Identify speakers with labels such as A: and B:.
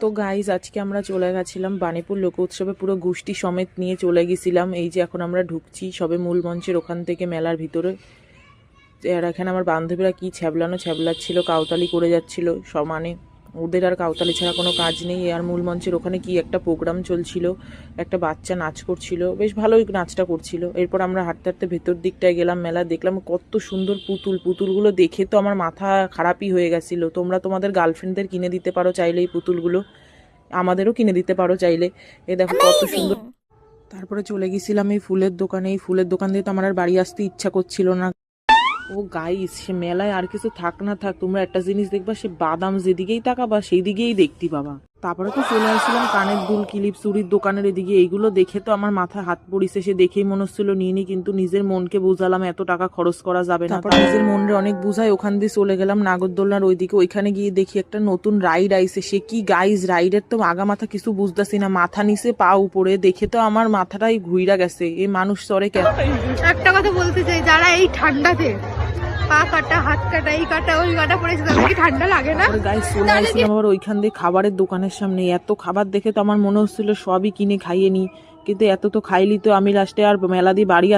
A: তো গাইজ আজকে আমরা চলে গেছিলাম বাণীপুর লোক উৎসবে, পুরো গোষ্ঠী সমেত নিয়ে চলে গেছিলাম। এই যে এখন আমরা ঢুকছি সবে মূল মঞ্চের ওখান থেকে মেলার ভিতরে। আর এখানে আমার বান্ধবীরা কি ছ্যাবলাচ্ছিল, কাউতালি করে যাচ্ছিল সমানে। ওদের আর কাউতালি ছাড়া কোনো কাজ নেই। আর মূল মঞ্চের ওখানে কি একটা প্রোগ্রাম চলছিল, একটা বাচ্চা নাচ করছিল, বেশ ভালোই নাচটা করছিল। এরপর আমরা হাঁটতে হাঁটতে ভেতর দিকটায় গেলাম, মেলা দেখলাম কত সুন্দর পুতুলগুলো দেখে তো আমার মাথা খারাপই হয়ে গেছিলো। তোমরা তোমাদের গার্লফ্রেন্ডদের কিনে দিতে পারো চাইলে এই পুতুলগুলো, আমাদেরও কিনে দিতে পারো চাইলে। এ দেখো কত সুন্দর। তারপরে চলে গেছিলাম এই ফুলের দোকানে। এই ফুলের দোকান দিয়ে তো আমার আর বাড়ি আসতে ইচ্ছা করছিল না। ও গাইস, সে মেলায় আর কিছু থাক না থাক, তোমরা একটা জিনিস দেখবা, সে বাদাম যেদিকেই তাকাবা সেই দিকেই দেখতে পাবা। তারপরে তো চলে আসছিলাম কানের দুল, ক্লিপ, চুরির দোকানের এদিকে। এইগুলো দেখে তো আমার মাথায় হাত পড়িছে, সে দেখেই মনে হচ্ছিল নিয়ে নি, কিন্তু নিজের মনকে বুঝালাম এত টাকা খরচ করা যাবে না। তারপর নিজের মনরে অনেক বুঝাই ওখান দিয়ে চলে গেলাম নাগরদোলনার ওইদিকে। ওইখানে গিয়ে দেখি একটা নতুন রাইড আইছে। সে কি গাইস, রাইডের তো আগা মাথা কিছু বুঝতেছি না, মাথা নিচে পা উপরে, দেখে তো আমার মাথাটাই ঘুইরা গেছে। এই মানুষ চড়ে কেন?
B: একটা কথা বলতে চাই, যারা এই ঠান্ডাতে পা কাটা, হাত কাটা, এই কাটা, ওই কাটা পড়েছে, তাদের কি ঠান্ডা লাগে না?
A: গাইস চলে আসছিলাম আবার ওইখান দিয়ে খাবারের দোকানের সামনে। এত খাবার দেখে তো আমার মনে হচ্ছিল সবই কিনে খাইয়ে নি, কিন্তু এত তো খাইলি তো আমি লাস্টে আর মেলা দিয়ে বাড়ি